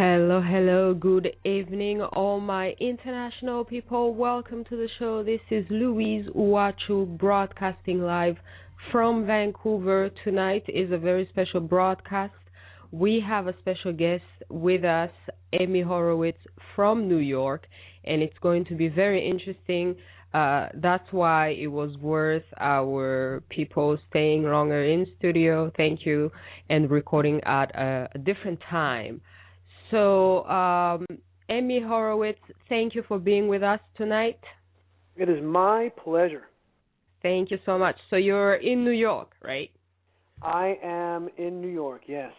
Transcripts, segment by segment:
Hello, hello, good evening, all my international people. Welcome to the show. This is Louise Uwachu broadcasting live from Vancouver. Tonight is a very special broadcast. We have a special guest with us, Amy Horowitz from New York, and it's going to be very interesting. That's why it was worth our people staying longer in studio. Thank you, and recording at a different time. So, Amy Horowitz, thank you for being with us tonight. It is my pleasure. Thank you so much. So you're in New York, right? I am in New York, yes.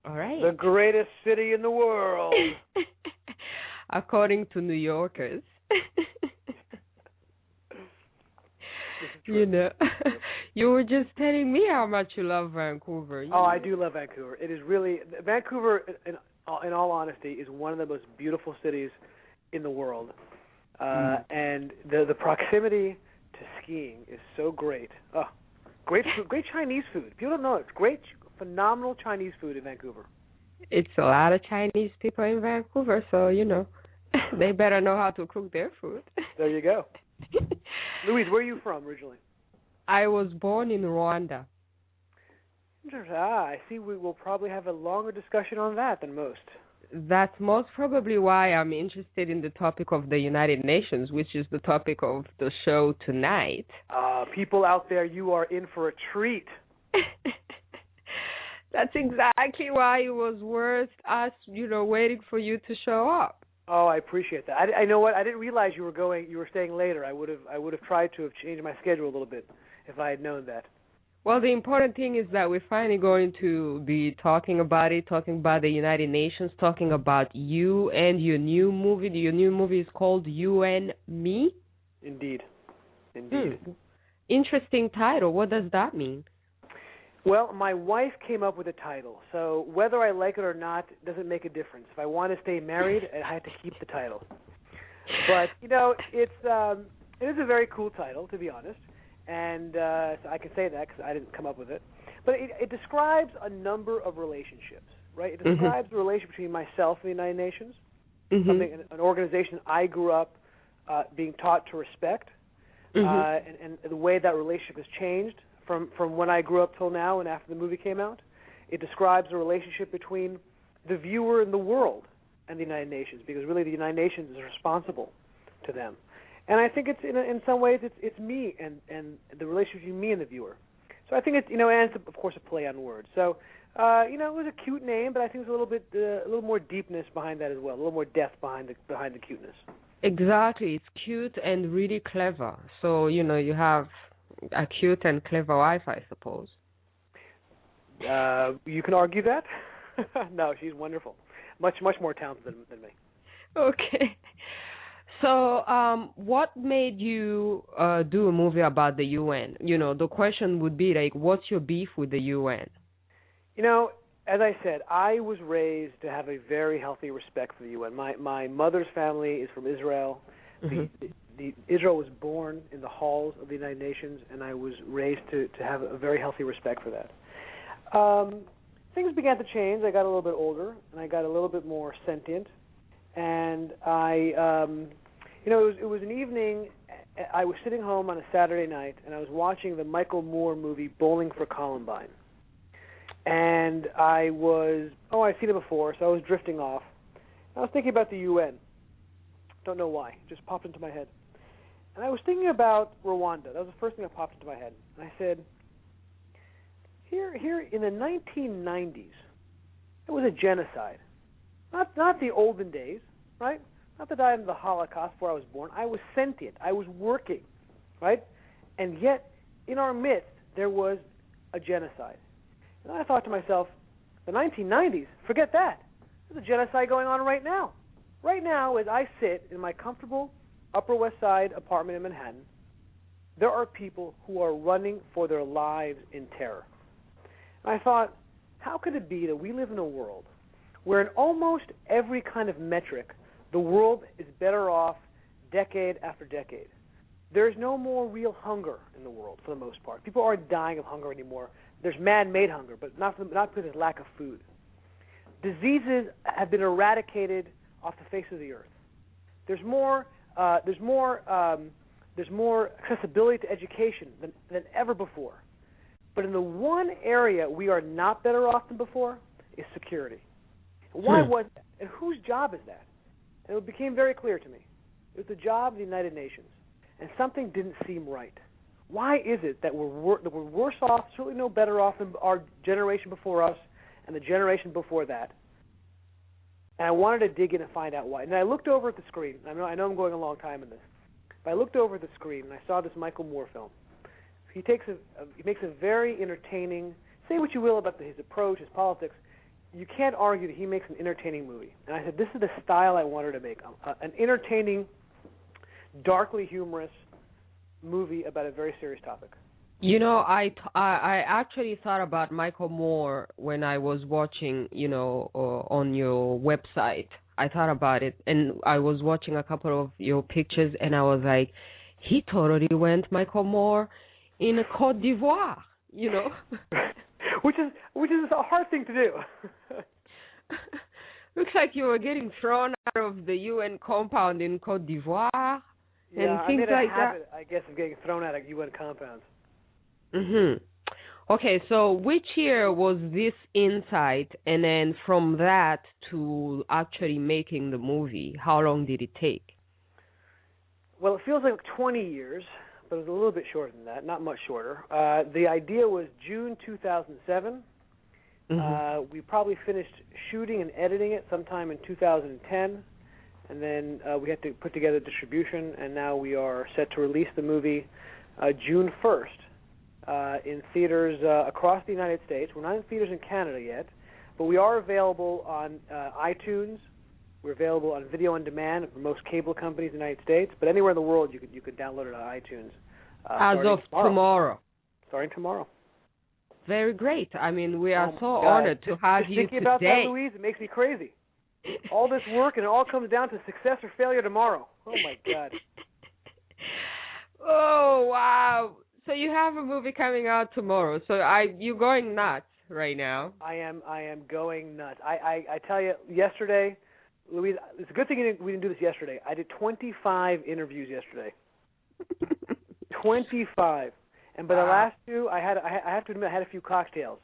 All right. The greatest city in the world. According to New Yorkers. You know, you were just telling me how much you love Vancouver. I do love Vancouver. It is really, Vancouver, in all honesty, is one of the most beautiful cities in the world. And the proximity to skiing is so great. Oh, great food, great Chinese food. People don't know it. It's great, phenomenal Chinese food in Vancouver. It's a lot of Chinese people in Vancouver, so, you know, they better know how to cook their food. There you go. Louise, where are you from originally? I was born in Rwanda. I see. We will probably have a longer discussion on that than most. That's most probably why I'm interested in the topic of the United Nations, which is the topic of the show tonight. People out there, you are in for a treat. That's exactly why it was worth us, waiting for you to show up. Oh, I appreciate that. I know what I didn't realize you were staying later. I would have tried to have changed my schedule a little bit if I had known that. Well, the important thing is that we're finally going to be talking about the United Nations, talking about you and your new movie. Your new movie is called You and Me? Indeed. Interesting title. What does that mean? Well, my wife came up with a title, so whether I like it or not doesn't make a difference. If I want to stay married, I have to keep the title. But, it is a very cool title, to be honest. And so I can say that because I didn't come up with it. But it describes a number of relationships, right? It describes the relationship between myself and the United Nations, an organization I grew up being taught to respect, and the way that relationship has changed from when I grew up till now and after the movie came out. It describes the relationship between the viewer and the world and the United Nations, because really the United Nations is responsible to them. And I think it's in some ways it's me and the relationship between me and the viewer. So I think it's and it's of course a play on words. So it was a cute name, but I think there's a little more deepness behind that as well, a little more depth behind the cuteness. Exactly, it's cute and really clever. So you have a cute and clever wife, I suppose. You can argue that. No, she's wonderful, much more talented than me. Okay. So, what made you do a movie about the UN? The question would be like, what's your beef with the UN? As I said, I was raised to have a very healthy respect for the UN. My mother's family is from Israel. Israel was born in the halls of the United Nations, and I was raised to have a very healthy respect for that. Things began to change. I got a little bit older, and I got a little bit more sentient, and it was an evening. I was sitting home on a Saturday night, and I was watching the Michael Moore movie Bowling for Columbine. And I'd seen it before, so I was drifting off. I was thinking about the UN. Don't know why. It just popped into my head. And I was thinking about Rwanda. That was the first thing that popped into my head. And I said, here in the 1990s, it was a genocide. Not the olden days, right? Not the time of the Holocaust before I was born. I was sentient. I was working, right? And yet, in our midst, there was a genocide. And I thought to myself, the 1990s, forget that. There's a genocide going on right now. Right now, as I sit in my comfortable Upper West Side apartment in Manhattan, there are people who are running for their lives in terror. And I thought, how could it be that we live in a world where in almost every kind of metric, the world is better off decade after decade? There's no more real hunger in the world for the most part. People aren't dying of hunger anymore. There's man-made hunger, but not because of lack of food. diseases have been eradicated off the face of the earth. There's more accessibility to education than ever before. But in the one area we are not better off than before is security. Why was that? And whose job is that? And it became very clear to me. It was the job of the United Nations, and something didn't seem right. Why is it that we're worse off, certainly no better off than our generation before us and the generation before that? And I wanted to dig in and find out why. And I looked over at the screen. I know I'm going a long time in this, but I looked over at the screen and I saw this Michael Moore film. He makes a very entertaining. Say what you will about his approach, his politics. You can't argue that he makes an entertaining movie. And I said, this is the style I wanted to make: an entertaining, darkly humorous movie about a very serious topic. You know, I actually thought about Michael Moore when I was watching, on your website. I thought about it, and I was watching a couple of your pictures, and I was like, he totally went Michael Moore in Côte d'Ivoire, which is a hard thing to do. Looks like you were getting thrown out of the UN compound in Côte d'Ivoire and things like that. I guess, of getting thrown out of UN compounds. Mhm. Okay, so which year was this insight, and then from that to actually making the movie, how long did it take? Well, it feels like 20 years, but it was a little bit shorter than that, not much shorter. The idea was June 2007. Mm-hmm. We probably finished shooting and editing it sometime in 2010, and then we had to put together distribution, and now we are set to release the movie June 1st. In theaters across the United States. We're not in theaters in Canada yet, but we are available on iTunes. We're available on video on demand for most cable companies in the United States, but anywhere in the world you could download it on iTunes. As of tomorrow. Starting tomorrow. Very great. I mean, we are so honored to have you thinking today. About that, Louise, it makes me crazy. All this work, and it all comes down to success or failure tomorrow. Oh, my God. Oh, wow. So you have a movie coming out tomorrow. So you're going nuts right now. I am going nuts. I tell you, yesterday, Louise, it's a good thing we didn't do this yesterday. I did 25 interviews yesterday. 25. And by the last two, I have to admit I had a few cocktails.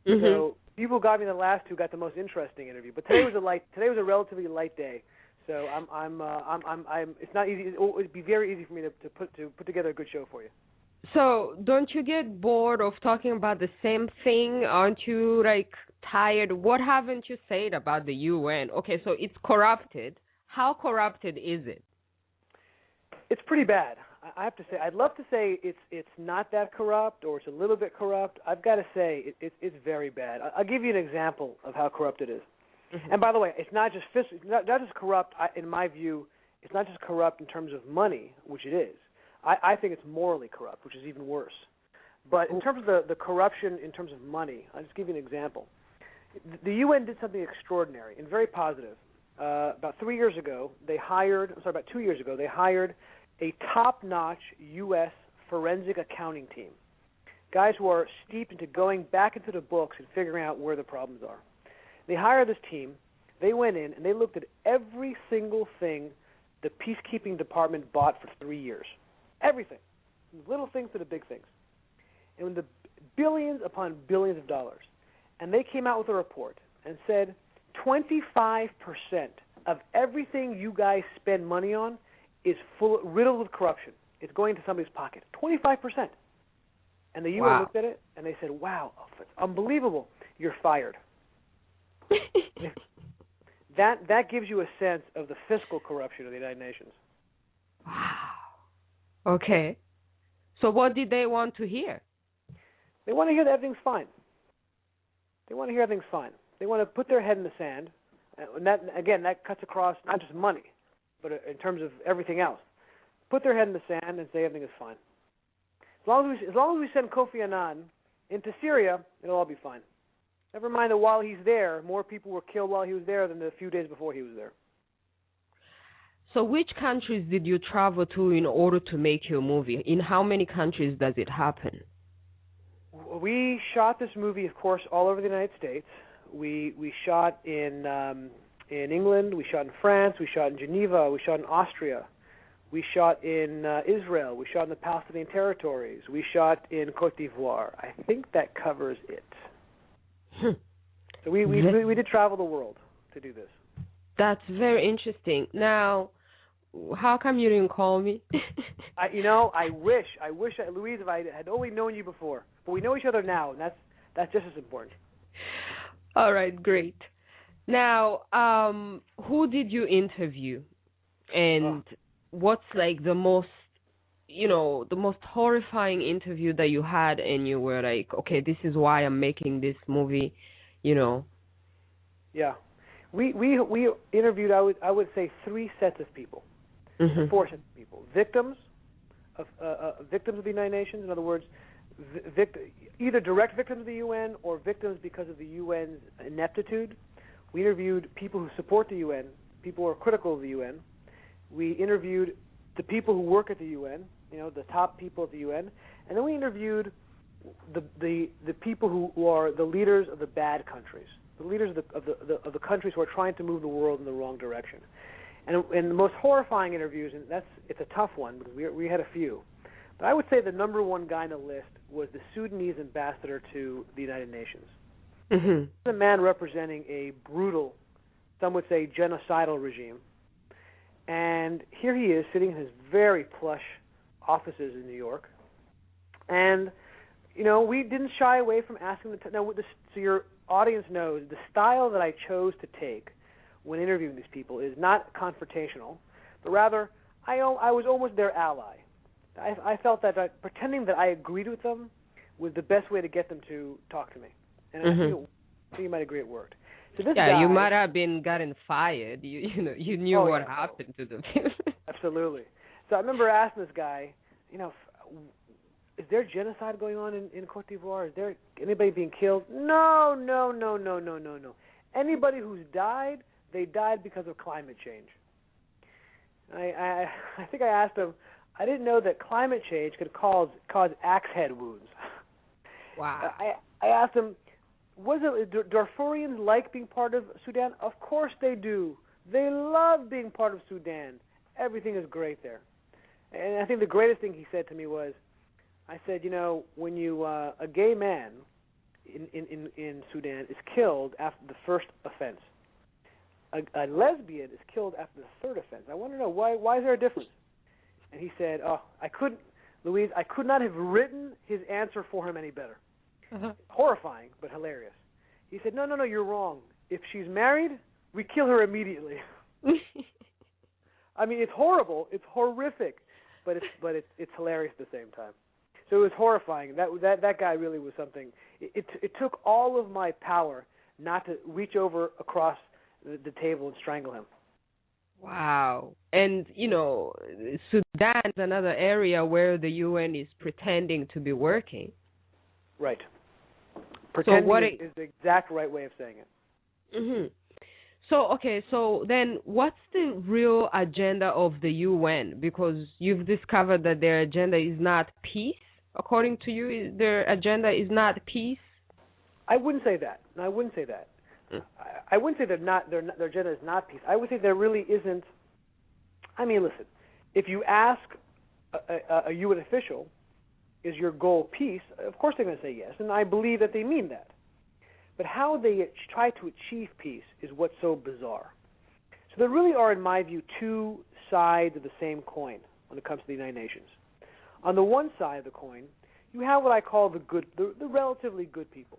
Mm-hmm. So people who got me the last two got the most interesting interview. But today was a relatively light day. So I'm it's not easy. It'd be very easy for me to put together a good show for you. So don't you get bored of talking about the same thing? Aren't you tired? What haven't you said about the UN? Okay, so it's corrupted. How corrupted is it? It's pretty bad. I have to say. I'd love to say it's not that corrupt or it's a little bit corrupt. I've got to say it's very bad. I'll give you an example of how corrupt it is. Mm-hmm. And by the way, it's not just not just corrupt. In my view, it's not just corrupt in terms of money, which it is. I think it's morally corrupt, which is even worse. But in terms of the corruption in terms of money, I'll just give you an example. The UN did something extraordinary and very positive. About 2 years ago, they hired a top-notch U.S. forensic accounting team, guys who are steeped into going back into the books and figuring out where the problems are. They hired this team. They went in and they looked at every single thing the peacekeeping department bought for 3 years. Everything, from the little things to the big things, and the billions upon billions of dollars. And they came out with a report and said 25% of everything you guys spend money on is riddled with corruption. It's going into somebody's pocket. 25%. And the UN looked at it and they said, "Wow, it's unbelievable. You're fired." That gives you a sense of the fiscal corruption of the United Nations. Wow. Okay. So what did they want to hear? They want to hear that everything's fine. They want to hear everything's fine. They want to put their head in the sand. And that cuts across not just money, but in terms of everything else. Put their head in the sand and say everything is fine. As long as we send Kofi Annan into Syria, it'll all be fine. Never mind that while he's there, more people were killed while he was there than the few days before he was there. So which countries did you travel to in order to make your movie? In how many countries does it happen? We shot this movie, of course, all over the United States. We shot in England. We shot in France. We shot in Geneva. We shot in Austria. We shot in Israel. We shot in the Palestinian territories. We shot in Cote d'Ivoire. I think that covers it. So we did travel the world to do this. That's very interesting. Now, how come you didn't call me? I wish, Louise, if I had only known you before. But we know each other now, and that's just as important. All right, great. Now, who did you interview, and what's like the most horrifying interview that you had, and you were like, okay, this is why I'm making this movie, Yeah, we interviewed, I would say, 3 sets of people, 4 sets of people, victims of the United Nations. In other words, either direct victims of the UN or victims because of the UN's ineptitude. We interviewed people who support the UN, people who are critical of the UN. We interviewed the people who work at the UN, the top people at the UN, and then we interviewed the people who are the leaders of the bad countries, the leaders of the countries who are trying to move the world in the wrong direction. And the most horrifying interviews, and it's a tough one because we had a few, but I would say the number one guy on the list was the Sudanese ambassador to the United Nations. Mm-hmm. A man representing a brutal, some would say genocidal regime. And here he is sitting in his very plush offices in New York. And, we didn't shy away from asking now, so your audience knows the style that I chose to take when interviewing these people is not confrontational, but rather I was almost their ally. I felt that pretending that I agreed with them was the best way to get them to talk to me. And I think you might agree it worked. So this guy, you might have gotten fired. You knew what happened to them. Absolutely. So I remember asking this guy, is there genocide going on in Cote d'Ivoire? Is there anybody being killed? No. Anybody who's died, they died because of climate change. I think I asked him, I didn't know that climate change could cause axe head wounds. Wow. I asked him, do Darfurians like being part of Sudan? Of course they do. They love being part of Sudan. Everything is great there. And I think the greatest thing he said to me was, I said, when a gay man in Sudan is killed after the first offense, a lesbian is killed after the third offense. I want to know why is there a difference? And he said, I could not have written his answer for him any better. Horrifying, but hilarious. He said, no, you're wrong. If she's married, we kill her immediately. I mean, it's horrible. It's horrific, but it's hilarious at the same time. So it was horrifying. That guy really was something. It took all of my power not to reach over across the table and strangle him. Wow. And, Sudan is another area where the UN is pretending to be working. Right. Pretending is the exact right way of saying it. Mm-hmm. So then what's the real agenda of the UN? Because you've discovered that their agenda is not peace. According to you, their agenda is not peace? I wouldn't say that. No, I wouldn't say that. I wouldn't say their agenda is not peace. I would say there really isn't. I mean, listen, if you ask a UN official, is your goal peace? Of course they're going to say yes, and I believe that they mean that. But how they try to achieve peace is what's so bizarre. So there really are, in my view, 2 sides of the same coin when it comes to the United Nations. On the one side of the coin, you have what I call the relatively good people,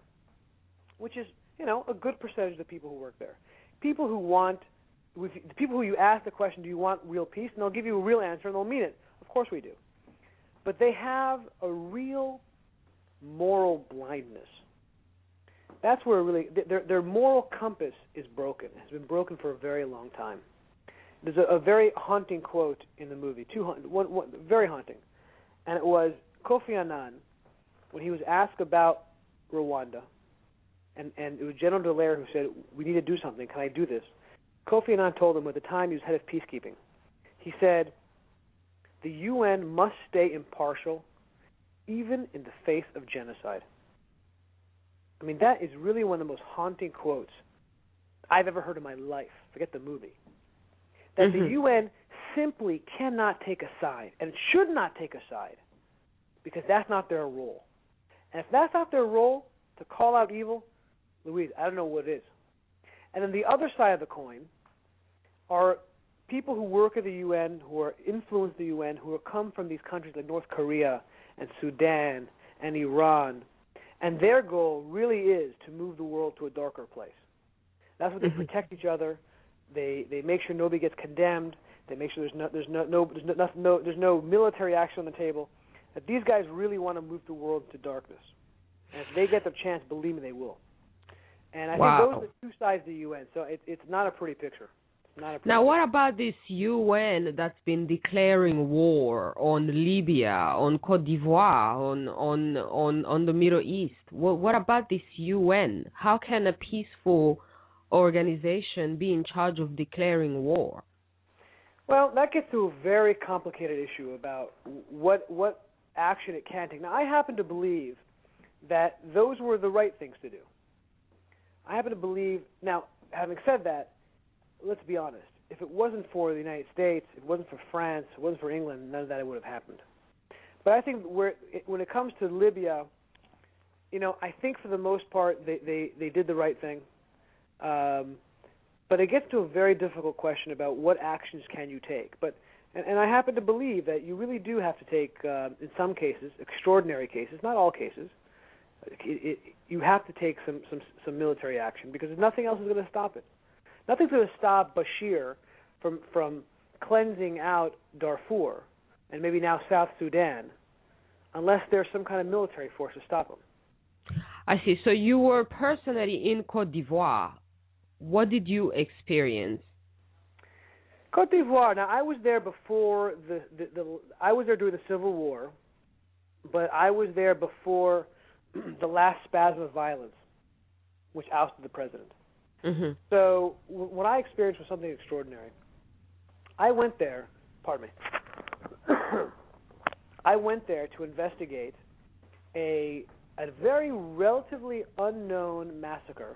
which is, a good percentage of the people who work there. People who you ask the question, do you want real peace? And they'll give you a real answer, and they'll mean it. Of course we do. But they have a real moral blindness. That's where really their moral compass is broken. Has been broken for a very long time. There's a very haunting quote in the movie, one very haunting, and it was Kofi Annan when he was asked about Rwanda, and it was General Dallaire who said, "We need to do something. Can I do this?" Kofi Annan told him at the time he was head of peacekeeping. He said, "The UN must stay impartial, even in the face of genocide." I mean, that is really one of the most haunting quotes I've ever heard in my life. Forget the movie. That the UN simply cannot take a side, and should not take a side, because that's not their role. And if that's not their role, to call out evil, Louise, I don't know what it is. And then the other side of the coin are people who work at the UN, who are influence the UN, who come from these countries like North Korea and Sudan and Iran, and their goal really is to move the world to a darker place. That's what they protect each other. They make sure nobody gets condemned. They make sure there's no military action on the table. That these guys really want to move the world to darkness, and if they get the chance, believe me, they will. And I think those are the two sides of the UN. So it's not a pretty picture. Now, what about this UN that's been declaring war on Libya, on Cote d'Ivoire, on the Middle East? What about this UN? How can a peaceful organization be in charge of declaring war? Well, that gets to a very complicated issue about what action it can take. Now, I happen to believe that those were the right things to do. I happen to believe, now, having said that, let's be honest, if it wasn't for the United States, if it wasn't for France, if it wasn't for England, none of that would have happened. But I think when it comes to Libya, I think for the most part they did the right thing. But it gets to a very difficult question about what actions can you take. And I happen to believe that you really do have to take, in some cases, extraordinary cases, not all cases, you have to take some military action because nothing else is going to stop it. Nothing's going to stop Bashir from cleansing out Darfur and maybe now South Sudan unless there's some kind of military force to stop him. I see. So you were personally in Cote d'Ivoire. What did you experience? Cote d'Ivoire. Now, I was there before I was there during the Civil War, but I was there before the last spasm of violence, which ousted the president. Mm-hmm. So what I experienced was something extraordinary. I went there, pardon me, I went there to investigate a very relatively unknown massacre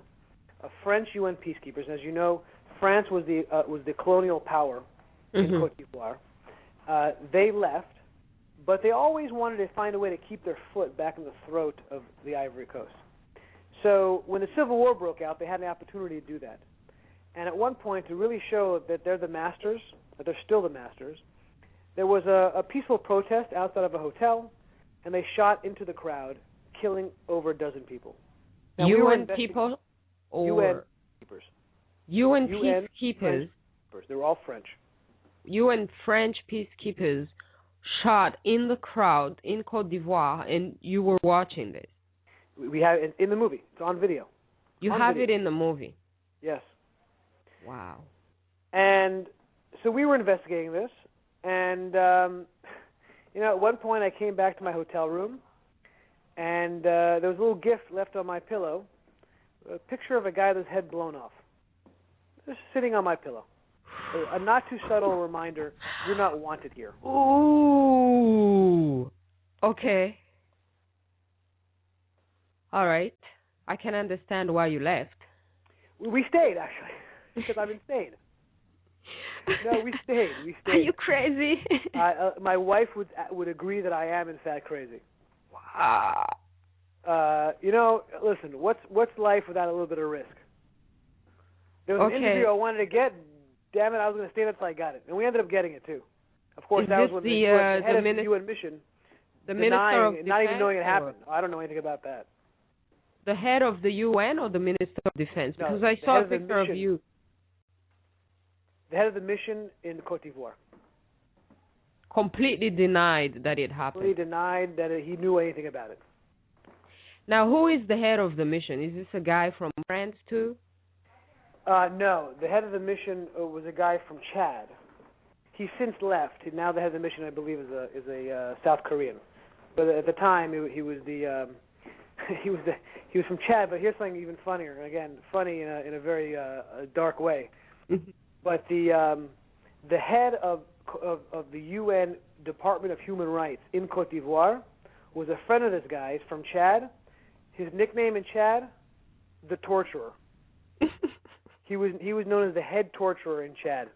of French UN peacekeepers. As you know, France was the colonial power in Cote d'Ivoire. They left, but they always wanted to find a way to keep their foot back in the throat of the Ivory Coast. So when the Civil War broke out, they had an opportunity to do that. And at one point, to really show that they're the masters, that they're still the masters, there was a peaceful protest outside of a hotel, and they shot into the crowd, killing over a dozen people. Now, UN people or UN peacekeepers? UN peacekeepers. They were all French. UN French peacekeepers shot in the crowd in Cote d'Ivoire, and you were watching this. We have it in the movie. It's on video. You have it in the movie? Yes. Wow. And so we were investigating this, and at one point I came back to my hotel room, and there was a little gift left on my pillow, a picture of a guy with his head blown off, just sitting on my pillow. A not too subtle reminder, you're not wanted here. Ooh. Okay. All right. I can understand why you left. We stayed, actually, because I'm insane. No, we stayed. Are you crazy? My wife would agree that I am, in fact, crazy. Wow. Listen, what's life without a little bit of risk? There was an interview I wanted to get. Damn it, I was going to stay there until I got it. And we ended up getting it, too. Of course, that was when the head of the UN mission denying, not even knowing it happened. I don't know anything about that. The head of the UN or the Minister of Defense? Because I saw a picture of you. The head of the mission in Cote d'Ivoire. Completely denied that it happened. Completely denied that he knew anything about it. Now, who is the head of the mission? Is this a guy from France, too? No. The head of the mission was a guy from Chad. He's since left. Now the head of the mission, I believe, is a South Korean. But at the time, he was he was from Chad. But here's something even funnier. Again, funny in a very dark way. But the head of the UN Department of Human Rights in Cote d'Ivoire was a friend of this guy's from Chad. His nickname in Chad the torturer. He was known as the head torturer in Chad.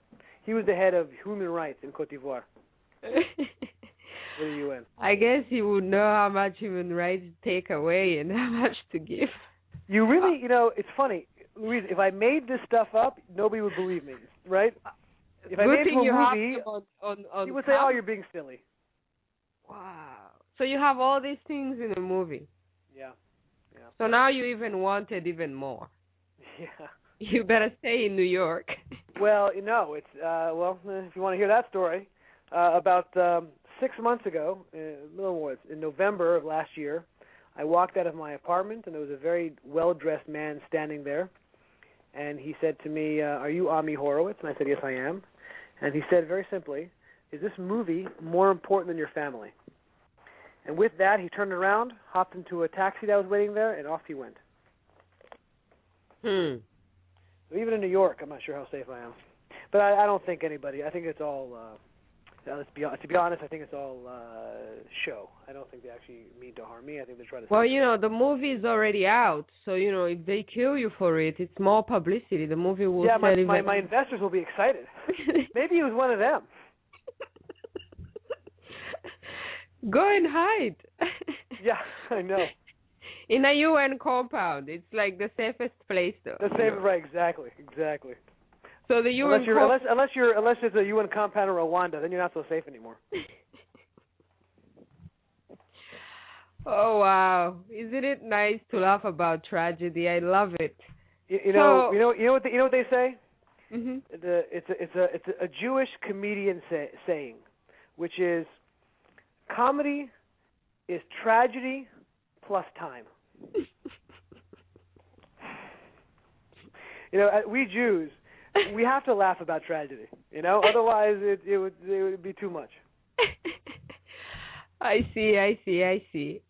He was the head of human rights in Cote d'Ivoire. With the UN. I guess he would know how much human rights take away and how much to give. You really, it's funny, Louise. If I made this stuff up, nobody would believe me, right? If I made it into a movie, on he would say, "Oh, you're being silly." Wow. So you have all these things in a movie. Yeah. So now you even wanted even more. Yeah. You better stay in New York. Well, it's if you want to hear that story, about 6 months ago, in November of last year, I walked out of my apartment and there was a very well-dressed man standing there, and he said to me, "Are you Ami Horowitz?" And I said, "Yes, I am." And he said very simply, "Is this movie more important than your family?" And with that, he turned around, hopped into a taxi that was waiting there, and off he went. So even in New York, I'm not sure how safe I am. But I don't think anybody. I think it's all. To be honest, I think it's all show. I don't think they actually mean to harm me. I think they're trying to. Well, the movie is already out, so if they kill you for it, it's more publicity. The movie will. Yeah, my investors will be excited. Maybe he was one of them. Go and hide. Yeah, I know. In a UN compound, it's like the safest place, though. The safest, right? Exactly. So the UN unless it's a UN compound in Rwanda, then you're not so safe anymore. Oh wow! Isn't it nice to laugh about tragedy? I love it. You know what they say? Mm-hmm. It's a Jewish comedian saying, which is, comedy is tragedy plus time. We Jews, we have to laugh about tragedy. Otherwise it would be too much. I see.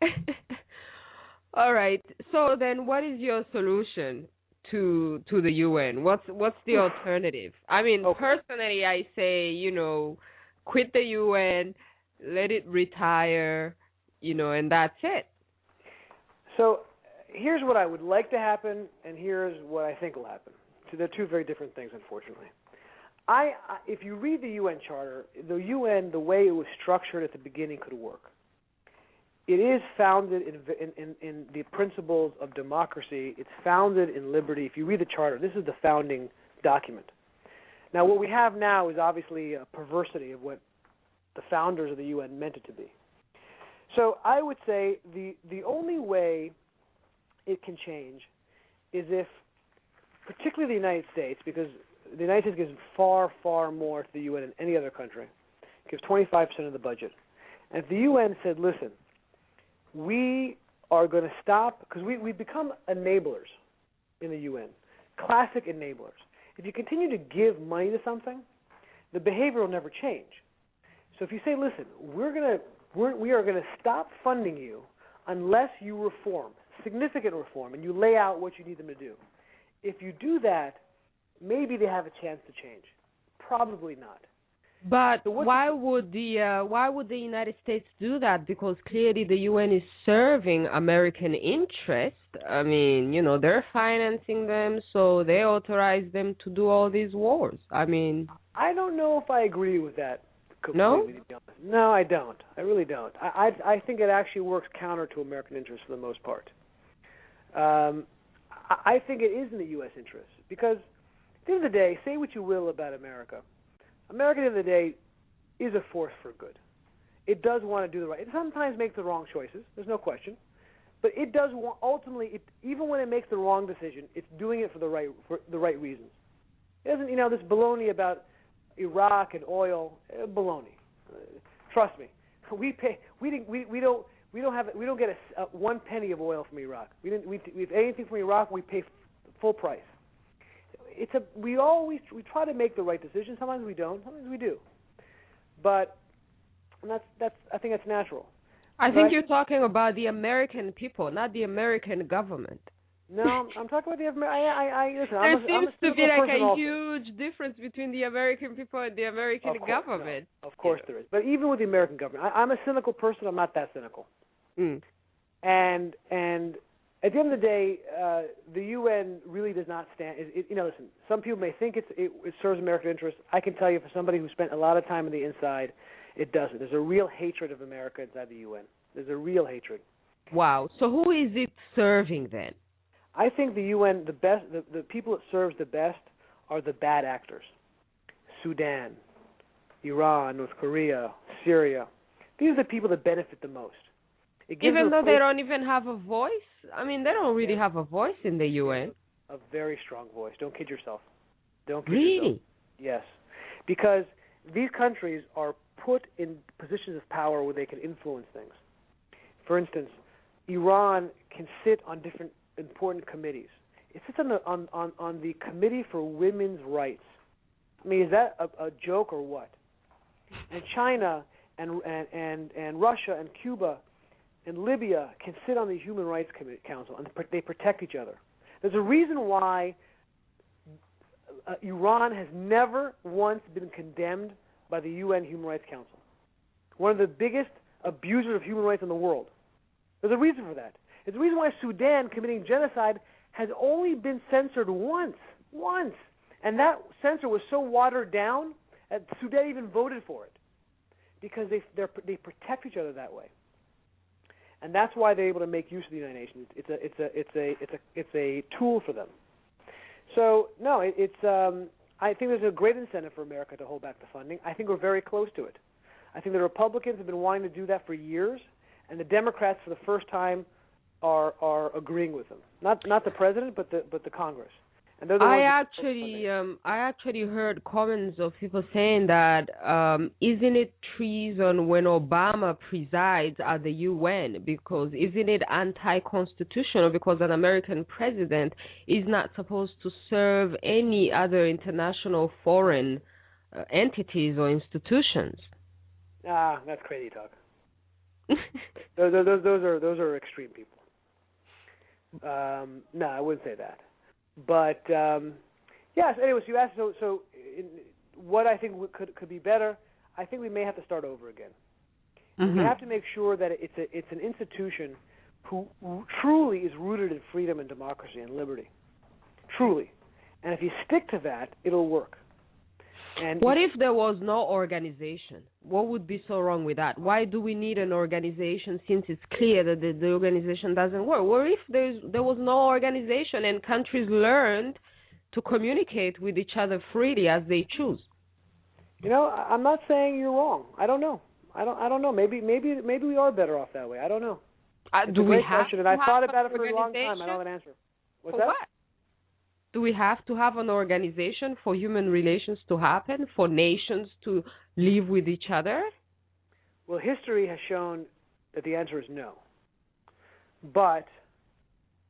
All right. So then, what is your solution to the UN? What's the alternative? I mean, Personally, I say, quit the UN, let it retire, and that's it. So here's what I would like to happen, and here's what I think will happen. So they're two very different things, unfortunately. If you read the UN Charter, the UN, the way it was structured at the beginning, could work. It is founded in the principles of democracy. It's founded in liberty. If you read the Charter, this is the founding document. Now, what we have now is obviously a perversity of what the founders of the UN meant it to be. So I would say the only way it can change is if, particularly the United States, because the United States gives far, far more to the UN than any other country. It gives 25% of the budget. And if the UN said, listen, we are going to stop, because we've become enablers in the UN, classic enablers. If you continue to give money to something, the behavior will never change. So if you say, listen, we are going to stop funding you unless you reform, significant reform, and you lay out what you need them to do. If you do that, maybe they have a chance to change. Probably not. But so why would the United States do that? Because clearly the UN is serving American interest. I mean, they're financing them, so they authorize them to do all these wars. I mean, I don't know if I agree with that completely. No? To be honest. No, I don't. I really don't. I think it actually works counter to American interests for the most part. I think it is in the U.S. interest because at the end of the day, say what you will about America. America, at the end of the day, is a force for good. It does want to do the right. It sometimes makes the wrong choices. There's no question. But it does want, ultimately, even when it makes the wrong decision, it's doing it for the right reasons. It doesn't, this baloney about Iraq and oil, baloney. Trust me, we don't get a 1 penny of oil from Iraq. If anything from Iraq, we pay full price. We try to make the right decision. Sometimes we don't. Sometimes we do. But I think that's natural. I think you're talking about the American people, not the American government. No, I'm talking about the American. Listen, there seems to be like a also. huge difference between the American people and the American government. No, of course there is. But even with the American government, I'm a cynical person. I'm not that cynical. Mm. And At the end of the day, the UN really does not stand. Listen, some people may think it serves American interests. I can tell you, for somebody who spent a lot of time on the inside, it doesn't. There's a real hatred of America inside the UN. There's a real hatred. Wow. So who is it serving then? I think the UN, the people it serves the best are the bad actors. Sudan, Iran, North Korea, Syria. These are the people that benefit the most. Even though they don't even have a voice? I mean, they don't really have a voice in the UN. A very strong voice. Don't kid yourself. Don't kid yourself. Really? Yes. Because these countries are put in positions of power where they can influence things. For instance, Iran can sit on different important committees. It sits on the Committee for Women's Rights. I mean, is that a joke or what? And China and Russia and Cuba and Libya can sit on the Human Rights Council, and they protect each other. There's a reason why Iran has never once been condemned by the UN Human Rights Council. One of the biggest abusers of human rights in the world. There's a reason for that. There's a reason why Sudan committing genocide has only been censored once. And that censor was so watered down that Sudan even voted for it, because they protect each other that way. And that's why they're able to make use of the United Nations. It's a tool for them. So no, I think there's a great incentive for America to hold back the funding. I think we're very close to it. I think the Republicans have been wanting to do that for years, and the Democrats, for the first time, are agreeing with them. Not the president, but the Congress. And they're the ones I actually heard comments of people saying that isn't it treason when Obama presides at the UN, because isn't it anti-constitutional because an American president is not supposed to serve any other international foreign entities or institutions? That's crazy talk. those are extreme people. No, I wouldn't say that. But yes. Anyways, you asked. So what I think could be better. I think we may have to start over again. Mm-hmm. We have to make sure that it's an institution who truly is rooted in freedom and democracy and liberty, truly. And if you stick to that, it'll work. And what if there was no organization? What would be so wrong with that? Why do we need an organization since it's clear that the organization doesn't work? What if there was no organization and countries learned to communicate with each other freely as they choose? I'm not saying you're wrong. I don't know. I don't know. Maybe we are better off that way. I don't know. Do we have question, and I thought about it for a long time. I don't have an answer. What's that? What? Do we have to have an organization for human relations to happen, for nations to live with each other? Well, history has shown that the answer is no. But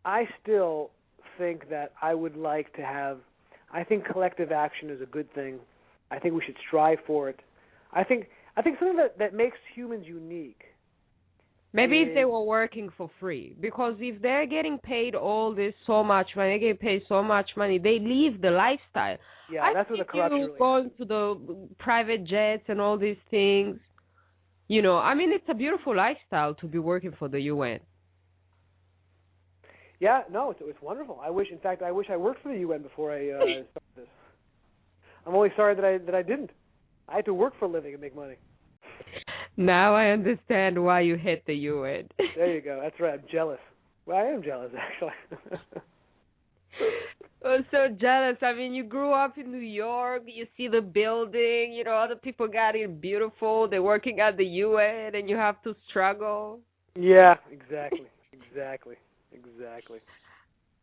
I still think that I would like to have, I think collective action is a good thing. I think we should strive for it. I think something that makes humans unique. Maybe if they were working for free, because if they're getting paid all this so much money, they get paid so much money, they leave the lifestyle. Yeah, that's where the corruption really is. Going to the private jets and all these things, it's a beautiful lifestyle to be working for the UN. Yeah, no, it's wonderful. I wish I worked for the UN before I started this. I'm only sorry that I didn't. I had to work for a living and make money. Now I understand why you hate the UN. There you go. That's right. I'm jealous. Well, I am jealous, actually. I'm so jealous. I mean, you grew up in New York. You see the building. Other people got it beautiful. They're working at the UN, and you have to struggle. Yeah, exactly.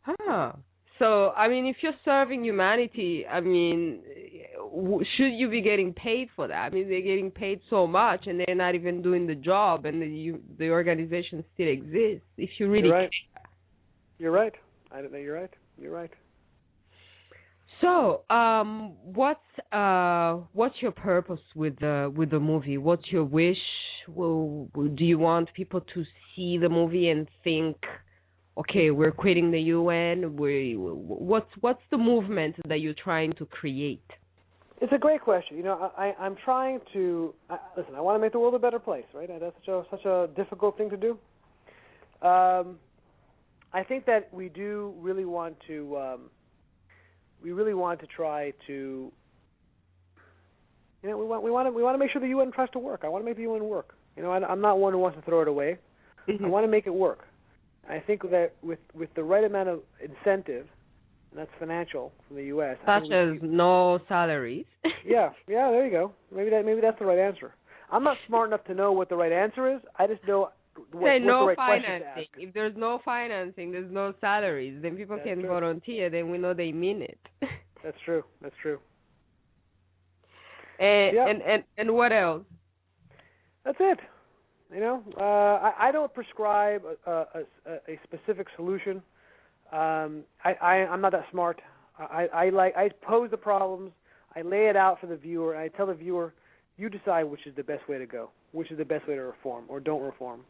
Huh. So, I mean, if you're serving humanity, I mean, should you be getting paid for that? I mean, they're getting paid so much, and they're not even doing the job, and the organization still exists. If you really care. You're right. I don't know. You're right. So, what's your purpose with the movie? What's your wish? Do you want people to see the movie and think, okay, we're quitting the UN? What's the movement that you're trying to create? It's a great question. I'm trying to listen. I want to make the world a better place, right? That's such a difficult thing to do. I think that we do really want to. We really want to try to. We want to make sure the UN tries to work. I want to make the UN work. I'm not one who wants to throw it away. I want to make it work. I think that with the right amount of incentive, and that's financial from the U.S. Such as no salaries. yeah, there you go. Maybe that's the right answer. I'm not smart enough to know what the right answer is. I just know what the right question to ask. If there's no financing, there's no salaries. Then people can volunteer. Then we know they mean it. That's true. And what else? That's it. I don't prescribe a specific solution. I'm not that smart. I pose the problems. I lay it out for the viewer. And I tell the viewer, you decide which is the best way to go, which is the best way to reform or don't reform,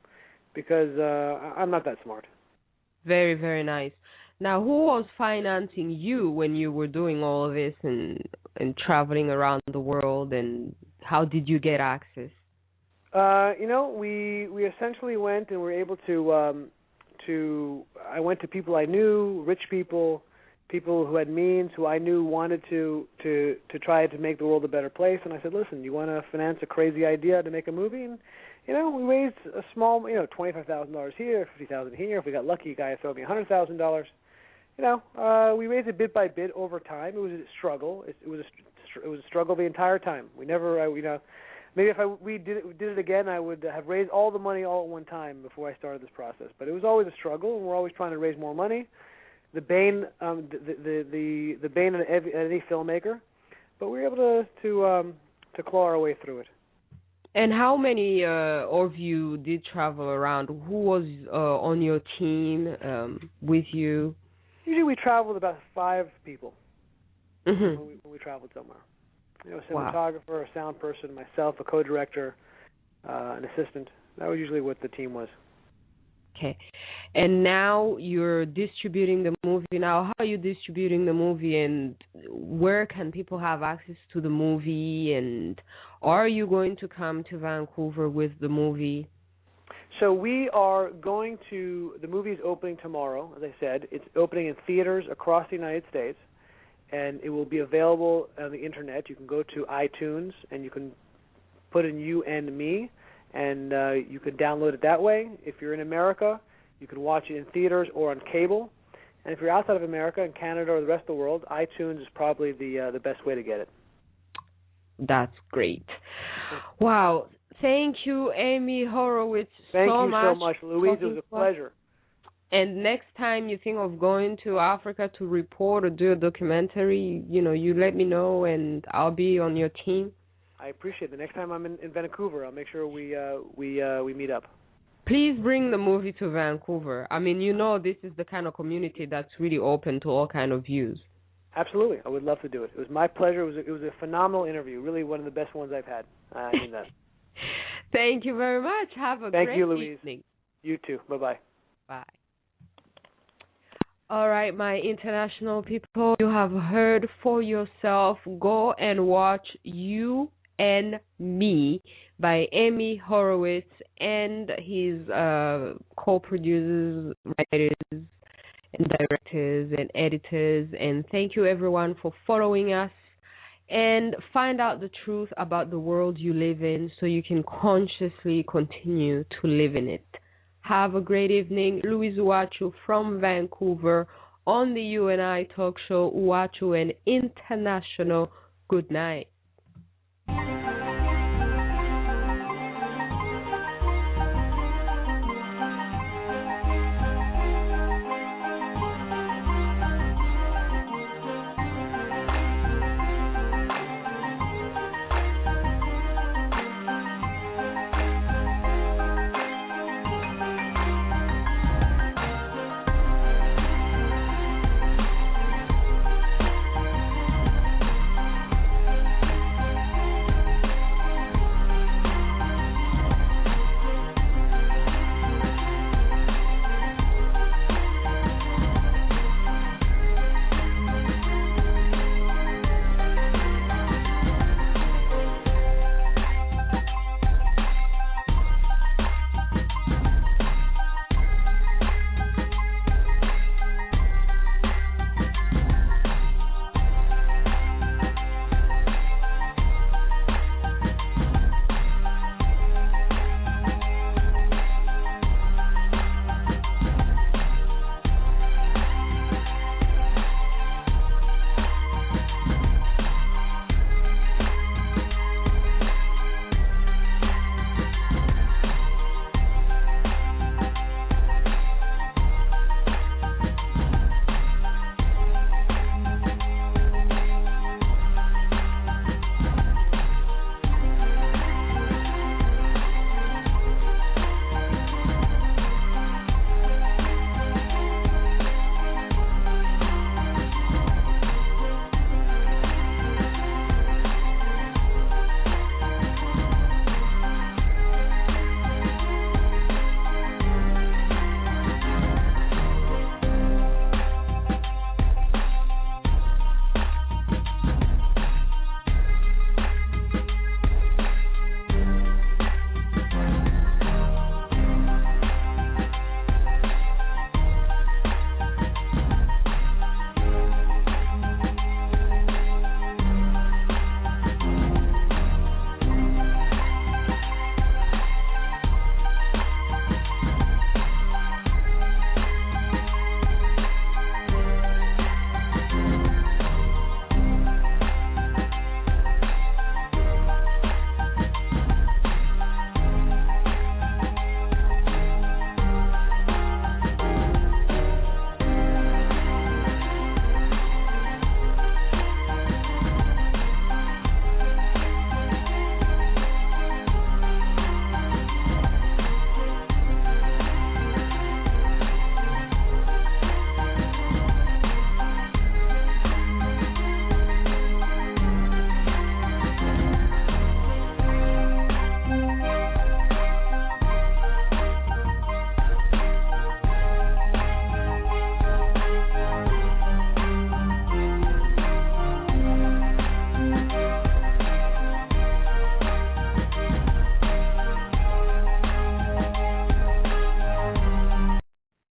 because I'm not that smart. Very, very nice. Now, who was financing you when you were doing all of this and traveling around the world, and how did you get access? We essentially went and were able to I went to people I knew, rich people who had means, who I knew wanted to try to make the world a better place, and I said, listen, you want to finance a crazy idea to make a movie? And we raised a small, $25,000 here, $50,000 here. If we got lucky, a guy throw me $100,000. We raised it bit by bit over time. It was a struggle. It was a struggle the entire time. We never, maybe if we did it again, I would have raised all the money all at one time before I started this process. But it was always a struggle, and we're always trying to raise more money. The bane, the bane of any filmmaker. But we were able to claw our way through it. And how many of you did travel around? Who was on your team with you? Usually we travel with about 5 people when we traveled somewhere. A cinematographer, a sound person, myself, a co-director, an assistant. That was usually what the team was. Okay. And now you're distributing the movie. Now, how are you distributing the movie, and where can people have access to the movie, and are you going to come to Vancouver with the movie? So we are going to, the movie is opening tomorrow, as I said. It's opening in theaters across the United States, and it will be available on the internet. You can go to iTunes, and you can put in You and Me, and you can download it that way. If you're in America, you can watch it in theaters or on cable. And if you're outside of America, in Canada or the rest of the world, iTunes is probably the best way to get it. That's great. Wow. Thank you, Amy Horowitz, Thank you so much, Louise. It was a pleasure. And next time you think of going to Africa to report or do a documentary, you let me know, and I'll be on your team. I appreciate it. The next time I'm in Vancouver, I'll make sure we meet up. Please bring the movie to Vancouver. I mean, this is the kind of community that's really open to all kind of views. Absolutely. I would love to do it. It was my pleasure. It was a phenomenal interview, really one of the best ones I've had. I mean that. Thank you very much. Have a great Thank you, Louise. evening. You too. Bye-bye. Bye. All right, my international people, you have heard for yourself. Go and watch You and Me by Amy Horowitz and his co-producers, writers, and directors and editors. And thank you, everyone, for following us. And find out the truth about the world you live in so you can consciously continue to live in it. Have a great evening. Louise Uwachu from Vancouver on the UNI talk show, Uwachu and International. Good night.